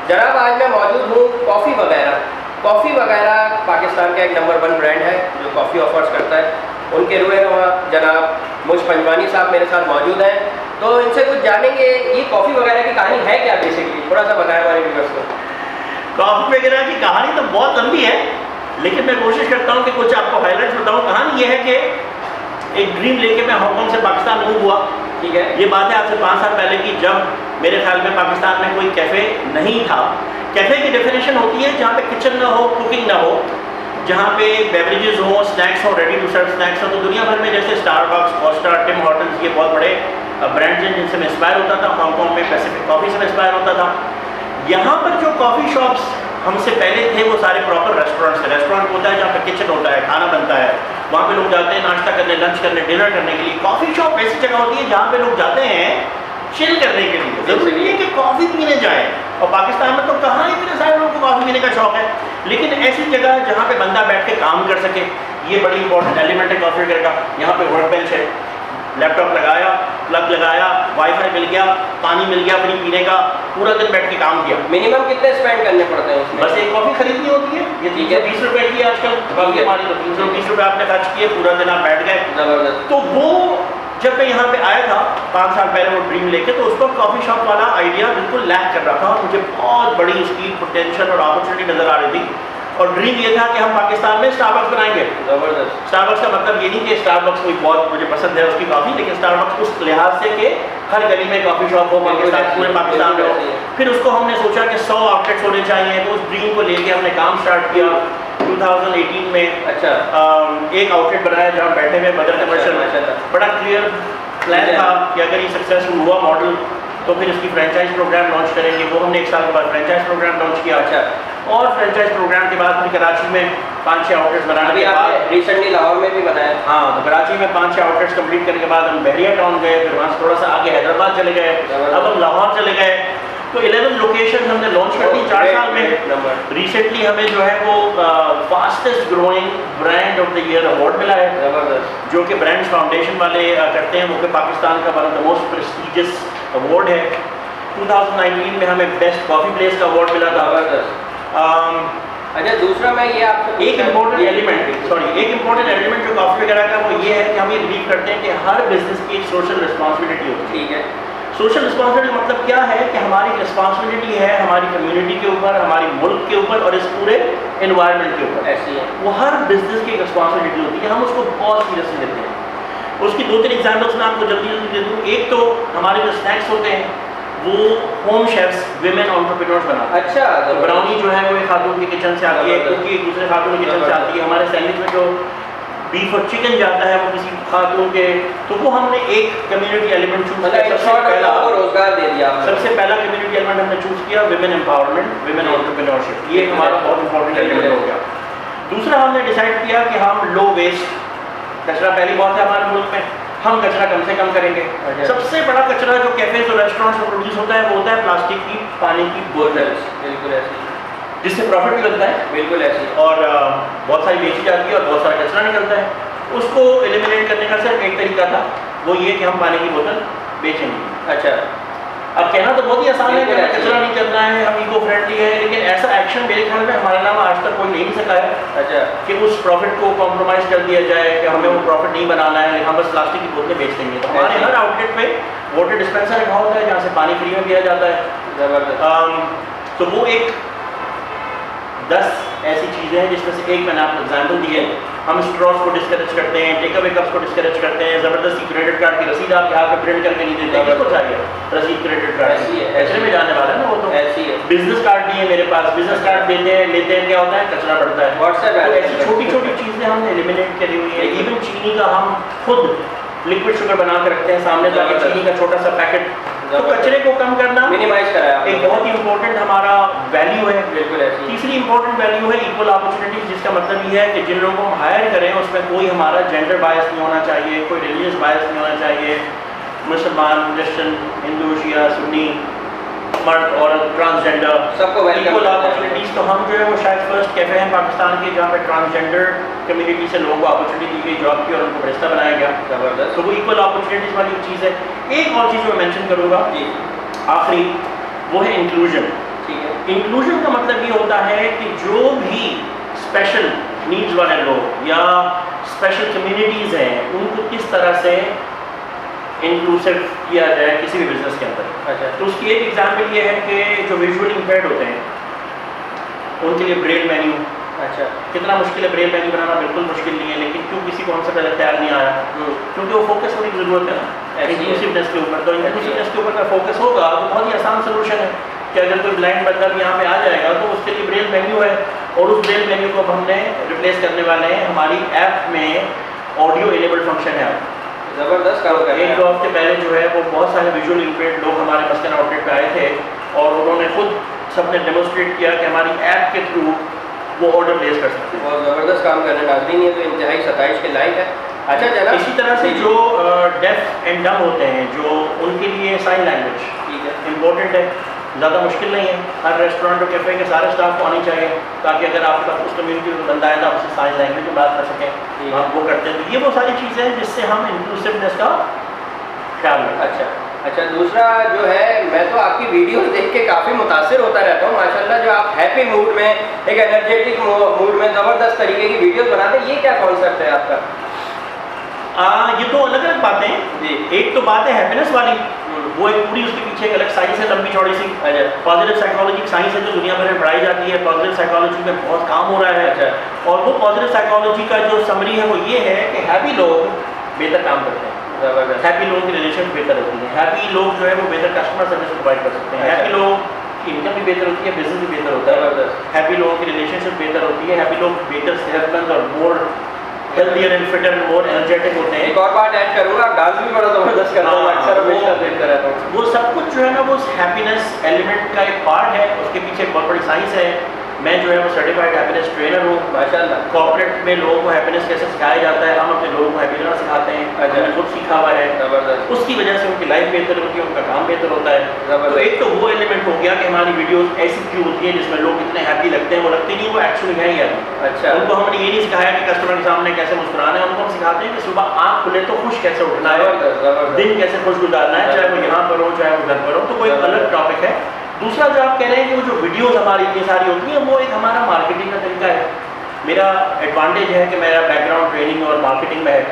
जनाब आज मैं मौजूद हूँ कॉफ़ी वगैरह पाकिस्तान का एक नंबर 1 ब्रांड है जो कॉफ़ी ऑफर्स करता है। उनके रूए जनाब मुझ पंजवानी साहब मेरे साथ मौजूद हैं, तो इनसे कुछ जानेंगे ये कॉफ़ी वगैरह की कहानी है क्या, बेसिकली थोड़ा सा बताएं हमारे व्यूअर्स को। कॉफ़ी वगैरह की कहानी तो बहुत लंबी है, लेकिन मैं कोशिश करता हूँ कि कुछ आपको हाईलाइट्स बताऊँ। कहानी ये है कि एक ड्रीम लेके मैं हांगकांग से पाकिस्तान मूव हुआ। ठीक है, ये बात है आज से 5 साल पहले की, जब मेरे ख्याल में पाकिस्तान में कोई कैफ़े नहीं था। कैफ़े की डेफिनेशन होती है जहाँ पे किचन ना हो, कुकिंग ना हो, जहाँ पे बेवरेजेस हो, स्नैक्स हो, रेडी टू सर्व स्नैक्स हो। तो दुनिया भर में जैसे स्टारबक्स, कोस्टा, टिम हॉर्टन्स, ये बहुत बड़े ब्रांड्स हैं जिनसे मैं इंस्पायर होता था। हांगकांग में पैसिफिक कॉफ़ी से मैं इंस्पायर होता था। यहाँ पर जो कॉफ़ी शॉप्स हमसे पहले थे वो सारे प्रॉपर रेस्टोरेंट्स थे। रेस्टोरेंट होता है जहाँ पे किचन होता है, खाना बनता है, वहाँ पे लोग जाते हैं नाश्ता करने, लंच करने, डिनर करने के लिए। कॉफ़ी शॉप ऐसी जगह होती है जहाँ पे लोग जाते हैं चिल करने के लिए, जरूरी नहीं है कि कॉफ़ी पीने जाए। और पाकिस्तान में तो कहाँ इतने सारे लोगों को कॉफ़ी पीने का शौक है, लेकिन ऐसी जगह जहाँ पे बंदा बैठ के काम कर सके, ये बड़ी इंपॉर्टेंट एलिमेंट है कॉफ़ी वगैरह का। यहाँ पे वर्क बेंच है, लैपटॉप लगाया, प्लग लगाया, वाईफाई मिल गया, पानी मिल गया फ्री पीने का, पूरा दिन बैठ के काम किया। मिनिमम कितने स्पेंड करने पड़ते हैं उसमें? बस एक कॉफ़ी खरीदनी होती है, ये 320 रुपए की आजकल कॉफ़ी हमारी, तो 320 रुपये आपने खर्च किए, पूरा दिन आप बैठ गए। जबरदस्त। तो वो जब मैं यहाँ पे आया था 5 साल पहले वो ड्रीम लेके, तो उसको कॉफ़ी शॉप वाला आइडिया बिल्कुल लैक कर रहा था और मुझे बहुत बड़ी उसकी पोटेंशियल और अपॉर्चुनिटी नज़र आ रही थी। और ड्रीम ये था कि हम पाकिस्तान में स्टारबक्स बनाएंगे। जबरदस्त। स्टारबक्स का मतलब ये नहीं कि स्टारबक्स कोई बहुत मुझे पसंद है उसकी कॉफ़ी, लेकिन स्टारबक्स उस लिहाज से कि हर गली में कॉफ़ी शॉप हो, पाकिस्तान पूरे पाकिस्तान में हो। फिर उसको हमने सोचा कि 100 आउटलेट्स होने चाहिए, तो उस ड्रीम को लेके हमने काम स्टार्ट किया 2018 में। अच्छा। एक आउटलेट बनाया जहाँ बैठे हुए बदर कमर्शियल, बड़ा क्लियर प्लान था कि अगर ये सक्सेसफुल हुआ मॉडल तो फिर इसकी फ्रेंचाइज प्रोग्राम लॉन्च करेंगे। वो हमने 1 साल के बाद फ्रेंचाइज प्रोग्राम लॉन्च किया। अच्छा। और फ्रेंचाइज प्रोग्राम के बाद फिर कराची में 5-6 आउटलेट्स बनाने के बाद, रिसेंटली लाहौर में भी बनाया। हाँ, तो कराची में 5-6 आउटलेट्स कंप्लीट करने के बाद हम बहरिया टाउन गए, फिर वहाँ से थोड़ा सा आगे हैदराबाद चले गए, अब हम लाहौर चले गए। तो 11 लोकेशन हमने लॉन्च कर दी 4 साल में। रिसेंटली हमें जो है वो fastest growing brand of the year award मिला है, जबरदस्त, जो कि ब्रांड्स फाउंडेशन वाले करते हैं। वो कि पाकिस्तान का one of the most prestigious award है। 2019 में हमें बेस्ट कॉफ़ी प्लेस का अवार्ड मिला था। अच्छा, दूसरा मैं ये आपको एक इम्पोर्टेंट एलिमेंट जो कॉफ़ी वगैरह का वो ये है कि हम ये बिलीव करते हैं कि हर बिजनेस की एक सोशल रिस्पॉन्सिबिलिटी होती है। ठीक है। सोशल रिस्पॉन्सिबिलिटी मतलब क्या है कि हमारी रिस्पॉन्सिबिलिटी है हमारी कम्युनिटी के ऊपर, हमारी मुल्क के ऊपर और इस पूरे एनवायरनमेंट के ऊपर। ऐसी है वो हर बिजनेस की एक रिस्पॉन्सिबिलिटी होती है, हम उसको बहुत सीरियसली लेते हैं। उसकी 2-3 एग्जाम्पल्स मैं आपको जल्दी दे दूँ। एक तो हमारे जो स्नैक्स होते हैं वो होम शेफ्स, विमेन एंटरप्रेन्योर्स बनाते हैं। अच्छा। तो ब्राउनी जो है वो एक खातून की किचन से आती है, कुकी एक दूसरे खातून की किचन से आती है। हमारे सैंडविच में जो बीफ और चिकन जाता है वो किसी खातून के, तो वो हमने एक कम्युनिटी एलिमेंट चूज किया। रोजगार दे दिया। सबसे पहला कम्युनिटी एलिमेंट हमने चूज किया विमेन एम्पावरमेंट, विमेन एंटरप्रेन्योरशिप। ये हमारा बहुत इंपॉर्टेंट एलिमेंट हो गया। दूसरा हमने डिसाइड किया कि हम लो वेस्ट, कचरा पहली बहुत है हमारे मुल्क में, हम कचरा कम से कम करेंगे। सबसे बड़ा कचरा जो कैफेज और रेस्टोरेंट्स में प्रोड्यूस होता है वो होता है प्लास्टिक की पानी की बोतल्स। बिल्कुल ऐसी, जिससे प्रॉफिट भी लगता है। बिल्कुल ऐसी। और बहुत सारी बेची जाती है और बहुत सारा कचरा निकलता है। उसको एलिमिनेट करने का सिर्फ एक तरीका था, वो ये कि हम पानी की बोतल बेचेंगे। अच्छा। अब कहना तो बहुत ही आसान है कि हमें कचरा नहीं करना है, हम इको फ्रेंडली है, लेकिन ऐसा एक्शन मेरे ख्याल में हमारे नाम आज तक कोई ले नहीं सका है। अच्छा। कि उस प्रॉफिट को कॉम्प्रोमाइज़ कर दिया जाए कि हमें वो प्रॉफिट नहीं बनाना है, हम बस प्लास्टिक की बोतलें बेच देंगे। तो हमारे हर आउटलेट पे वाटर डिस्पेंसर रखा होता है जहाँ से पानी फ्री में पिया जाता है। जबरदस्त। तो वो एक 10 ऐसी चीज़ें हैं जिसमें से एक मैंने आपको एग्जाम्पल दी है। हम स्ट्रॉस को डिस्करेज करते हैं, टेक अवे कप्स को डिस्करेज करते हैं, ज़बरदस्ती क्रेडिट कार्ड की रसीद आपके हाथ में प्रिंट करके नहीं देते। किसको चाहिए रसीद क्रेडिट कार्ड? ऐसे में जाने वाला है ना वो। तो ऐसी है। बिजनेस कार्ड नहीं है मेरे पास, बिजनेस कार्ड देते हैं, लेते हैं, क्या होता है कचरा बढ़ता है। व्हाट्सएप तो ऐसी छोटी छोटी चीज़ें हमने एलिमिनेट करी हुई है। इवन चीनी का हम खुद लिक्विड शुगर बना के रखते हैं सामने, ताकि चीनी का छोटा सा पैकेट तो कचरे को कम करना मिनिमाइज कराया एक बहुत ही इंपॉर्टेंट हमारा वैल्यू है। बिल्कुल ऐसी। तीसरी इंपॉर्टेंट वैल्यू है इक्वल अपॉर्चुनिटीज, जिसका मतलब ये है कि जिन लोगों को हम हायर करें उसमें कोई हमारा जेंडर बायस नहीं होना चाहिए, कोई रिलीजियस बायस नहीं होना चाहिए, मुसलमान, क्रिश्चियन, हिंदू, शिया, सुन्नी, मर्द, औरत, ट्रांसजेंडर, सबको वेलकम इक्वल अपॉर्चुनिटीज। तो हम जो है वो शायद फर्स्ट कैफे हैं पाकिस्तान के जहाँ पे ट्रांसजेंडर कम्युनिटी से लोगों को अपॉर्चुनिटी दी गई जॉब की और उनको बरिस्ता बनाया गया। जबरदस्त। तो वो इक्वल अपॉर्चुनिटीज वाली चीज़ है। एक और चीज़ मैं मेंशन करूँगा जी आखिरी, वो है इंक्लूजन। ठीक है। इंक्लूजन का मतलब ये होता है कि जो भी स्पेशल नीड्स वाले लोग या स्पेशल कम्युनिटीज़ हैं उनको किस तरह से इंक्लूसिव किया जाए किसी भी बिजनेस के अंदर। अच्छा। तो उसकी एक एग्जांपल ये है कि जो विजुअली इम्पेयर्ड होते हैं उनके लिए ब्रेल मेन्यू। अच्छा। कितना मुश्किल है ब्रेल मेन्यू बनाना, बिल्कुल मुश्किल नहीं है, लेकिन क्यों किसी को हमसे पहले ख्याल नहीं आया? क्योंकि वो फोकस होने की ज़रूरत है ना इंक्लूसिवनेस के ऊपर। तो इंक्लूसिवनेस के ऊपर का फोकस होगा तो बहुत ही आसान सोल्यूशन है कि अगर कोई ब्लाइंड बंदा भी यहाँ पे आ जाएगा तो उसके लिए ब्रेल मेन्यू है, और उस ब्रेल मेन्यू को हमने रिप्लेस करने वाले हैं हमारी ऐप में ऑडियो इनेबल्ड फंक्शन है। जबरदस्त काम कर रहे हैं। एक दो हफ्ते पहले जो है वो बहुत सारे विजुअल इम्पेयर्ड लोग हमारे मस्कन आउटलेट पे आए थे और उन्होंने खुद सबने डेमोन्स्ट्रेट किया कि हमारी ऐप के थ्रू वो ऑर्डर प्लेस कर सकते हैं। बहुत ज़बरदस्त काम कर रहे हैं नाज़रीन, ये तो इंतहाई 27 के लायक है। अच्छा जनाब, इसी तरह से जो डेफ एंड डम होते हैं जो उनके लिए साइन लैंग्वेज ठीक है, इम्पोर्टेंट है, ज़्यादा मुश्किल नहीं है। हर रेस्टोरेंट और कैफ़े के सारे स्टाफ को आनी चाहिए ताकि अगर आपके पास उस कम्युनिटी में बंदा है तो आप उससे साइन लैंग्वेज में बात कर सकें, हम वो करते हैं। तो ये वो सारी चीज़ें हैं जिससे हम इंक्लूसिवनेस का ख्याल रखें। अच्छा दूसरा जो है, मैं तो आपकी वीडियो देख के काफ़ी मुतासिर होता रहता हूँ माशाल्लाह। जो आप हैप्पी मूड में, एक एनर्जेटिक मूड में ज़बरदस्त तरीके की वीडियोस बनाते हैं, ये क्या कॉन्सेप्ट है आपका? ये तो अलग अलग बातें हैं जी। एक तो बात है हैप्पीनेस वाली, वो एक पूरी उसके पीछे एक अलग साइंस है लंबी चौड़ी सी। पॉजिटिव साइकोलॉजी की साइंस है जो दुनिया भर में पढ़ाई जाती है, पॉजिटिव साइकोलॉजी में बहुत काम हो रहा है। और वो पॉजिटिव साइकोलॉजी का जो समरी है वो ये है कि हैप्पी लोग बेहतर काम करते हैं, हैप्पी लोगों की रिलेशन बेहतर होती है, हैप्पी लोग जो है वो बेहतर कस्टमर सर्विस प्रोवाइड कर सकते हैं, हैप्पी लोग की इनकम भी बेहतर होती है, बिजनेस भी बेहतर होता है, हैप्पी लोगों की रिलेशनशिप बेहतर होती है, हैप्पी लोग बेहतर सेहतमंद और मोर healthier and fitter and more energetic होते हैं। एक और बात ऐड करूँगा, डांस भी बड़ा ज़बरदस्त करता हूँ, अक्सर हमेशा देखता रहता हूँ। वो सब कुछ जो है ना वो हैप्पीनेस एलिमेंट का एक पार्ट है, उसके पीछे एक बहुत बड़ी साइंस है। मैं जो है वो सर्टिफाइड हैप्पीनेस ट्रेनर हूँ माशाल्लाह। कॉर्पोरेट में लोगों को हैप्पीनेस कैसे सिखाया जाता है, हम अपने लोगों को हैप्पी रहना सिखाते हैं, हमने खुद सीखा हुआ है। ज़बरदस्त। उसकी वजह से उनकी लाइफ बेहतर होती है, उनका काम बेहतर होता है। तो एक तो वो एलिमेंट हो गया कि हमारी वीडियोस ऐसी क्यों होती है जिसमें लोग इतने हैप्पी लगते हैं, वो लगते नहीं, वो एक्चुअली है ही अभी। अच्छा। उनको हमने ये नहीं सिखाया कि कस्टमर के सामने कैसे मुस्कुराना है, उनको हम सिखाते हैं कि सुबह आँख खुले तो खुश कैसे उठना है, दिन कैसे खुश गुजारना है, चाहे वो यहाँ पर हो चाहे वो घर पर हो। तो वो एक अलग टॉपिक है। दूसरा जो आप कह रहे हैं कि वो जो वीडियोस हमारी इतनी सारी होती हैं वो एक हमारा मार्केटिंग का तरीका है। मेरा एडवांटेज है कि मेरा बैकग्राउंड ट्रेनिंग और मार्केटिंग में है,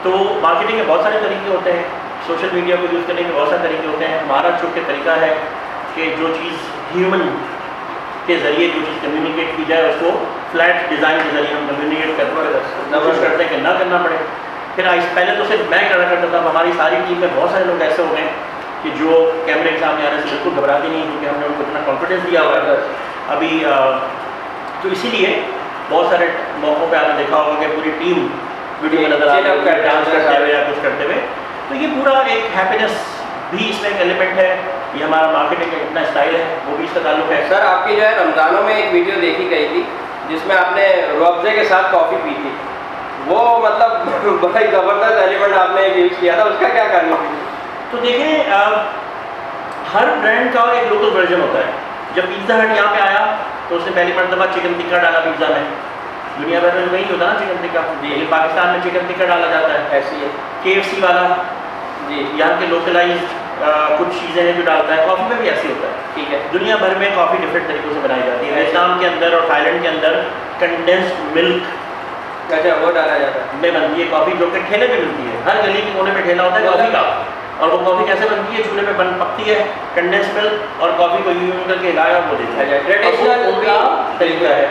तो मार्केटिंग के बहुत सारे तरीके होते हैं, सोशल मीडिया को यूज़ करने के बहुत सारे तरीके होते हैं। हमारा चूँकि तरीका है कि जो चीज़ ह्यूमन के ज़रिए जो चीज़ कम्युनिकेट की जाए उसको फ्लैट डिज़ाइन के ज़रिए हम कम्युनिकेट कोशिश करते हैं कि ना करना पड़े। फिर पहले तो सिर्फ मैं करा करता था, हमारी सारी टीम में बहुत सारे लोग ऐसे हो गए कि जो कैमरे के सामने आने से बिल्कुल घबराते नहीं, क्योंकि हमने उनको इतना कॉन्फिडेंस दिया हुआ है अभी। तो इसीलिए बहुत सारे मौक़ों पे आपने देखा होगा कि पूरी टीम वीडियो में नजर आ रही है डांस करते हुए या कुछ करते हुए। तो ये पूरा एक हैप्पीनेस भी इसमें एक एलिमेंट है, ये हमारा मार्केटिंग का इतना स्टाइल है, वो भी इसका ताल्लुक है। सर आपकी जो है रमज़ानों में एक वीडियो देखी गई थी जिसमें आपने रुअफ़ज़े के साथ कॉफ़ी पी थी, वो मतलब बड़ा ही ज़बरदस्त एलिमेंट आपने यूज़ किया था, उसका क्या कारण है? तो देखें हर ब्रांड का एक लोकल वर्जन होता है। जब पिज़्ज़ा हट यहाँ पे आया तो उसने पहली मरतबा चिकन टिक्का डाला पिज़्ज़ा में, दुनिया भर में वही होता ना चिकन टिक्का, लेकिन पाकिस्तान में चिकन टिक्का डाला जाता है। ऐसी है KFC वाला जी, यहाँ के लोकलाइज कुछ चीज़ें हैं जो डालता है। कॉफ़ी में भी ऐसे होता है, ठीक है। दुनिया भर में कॉफ़ी डिफरेंट तरीक़ों से बनाई जाती है। वियतनाम के अंदर और थाईलैंड के अंदर कंडेंस्ड मिल्क अच्छा वो डाला जाता है में बनती है कॉफ़ी, जो कि ठेले पे मिलती है। हर गली के कोने पे ठेला होता है कॉफ़ी का, और वो कॉफ़ी कैसे बनती है, चूल्हे पे पकती है, कंडेंस मिल्क और कॉफ़ी को यूं करके हिलाया और वो देती है। ट्रेडिशनल उनका तरीका है,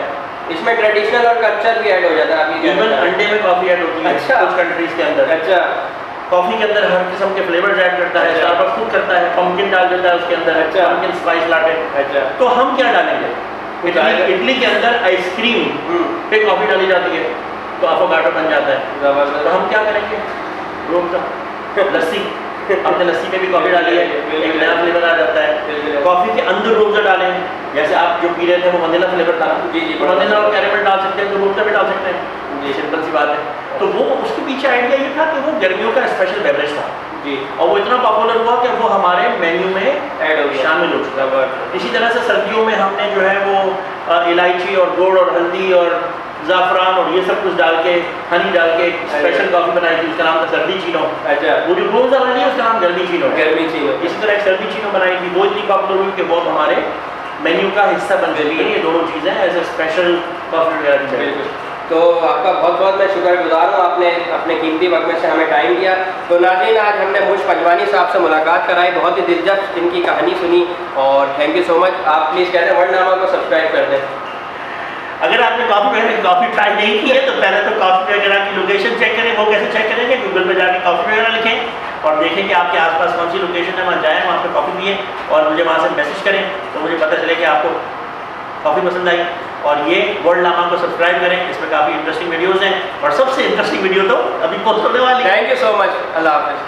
इसमें ट्रेडिशनल और कल्चर भी ऐड हो जाता है। आप इवन अंडे में कॉफ़ी ऐड होती है कुछ कंट्रीज के अंदर। अच्छा। कॉफ़ी के अंदर हर किस्म के फ्लेवर्स ऐड करता है, स्टारबक्स खुद करता है, पम्पकिन डाल देता है उसके अंदर, पम्पकिन स्पाइस लाटे। अच्छा। तो हम क्या डालेंगे, इडली के अंदर आइसक्रीम पे कॉफ़ी डाली जाती है तो अफोगाडो बन जाता है। तो हम क्या करेंगे, रूम का लस्सी आपने लस्सी में भी कॉफ़ी डाली है, एक नया फ्लेवर आ जाता है। कॉफ़ी के अंदर रोज़ा डालें, जैसे आप जो पी रहे थे वो वनीला फ्लेवर था, जी जी, तो वनीला और कैरेमल डाल सकते हैं, तो रोज़ा भी डाल सकते हैं, ये सिंपल सी बात है। तो वो उसके पीछे आइडिया ये था कि वो गर्मियों का स्पेशल बेवरेज था जी, और वो इतना पॉपुलर हुआ कि वो हमारे मेन्यू में ऐड हो गया, शामिल हो चुका है। इसी तरह से सर्दियों में हमने जो है वो इलायची और गुड़ और हल्दी और ज़ाफ़रान और ये सब कुछ डाल के, हनी डाल के स्पेशल कॉफ़ी बनाई थी, उसका नाम था सर्दी चीनो। अच्छा, वो जो रोज़ वाली है उसका नाम गर्मी चीनो है। गर्मी चीनो। इसी तरह एक सर्दी चीनो बनाई थी, वो इतनी पॉपुलर हुई कि वो हमारे मेन्यू का हिस्सा बन गई है। ये दोनों चीज़ें एज ए स्पेशल कॉफ़ी वगैरह की। बिल्कुल। तो आपका बहुत बहुत मैं शुक्रगुजार हूँ, आपने अपने कीमती वक्त में से हमें टाइम दिया। तो नाज़रीन, आज हमने मुझ पंजवानी साहब से मुलाकात कराई, बहुत ही दिलचस्प इनकी कहानी सुनी और थैंक यू सो मच। आप प्लीज़ कहते हैं वर्ल्डनामा को सब्सक्राइब कर दें। अगर आपने कॉफ़ी ट्राई नहीं की है तो पहले तो कॉफ़ी वगैरह की लोकेशन चेक करें। वो कैसे चेक करेंगे? गूगल पे जाके कॉफ़ी वगैरह लिखें और देखें कि आपके आसपास कौन सी लोकेशन है, वहाँ जाएँ, वहाँ पे कॉफ़ी पिए और मुझे वहाँ से मैसेज करें तो मुझे पता चले कि आपको कॉफ़ी पसंद आई। और ये वर्ल्डनामा को सब्सक्राइब करें, इसमें काफ़ी इंटरेस्टिंग वीडियोज़ हैं और सबसे इंटरेस्टिंग वीडियो तो अभी पोस्ट होने वाली है। थैंक यू सो मच, अल्लाह हाफ़िज़।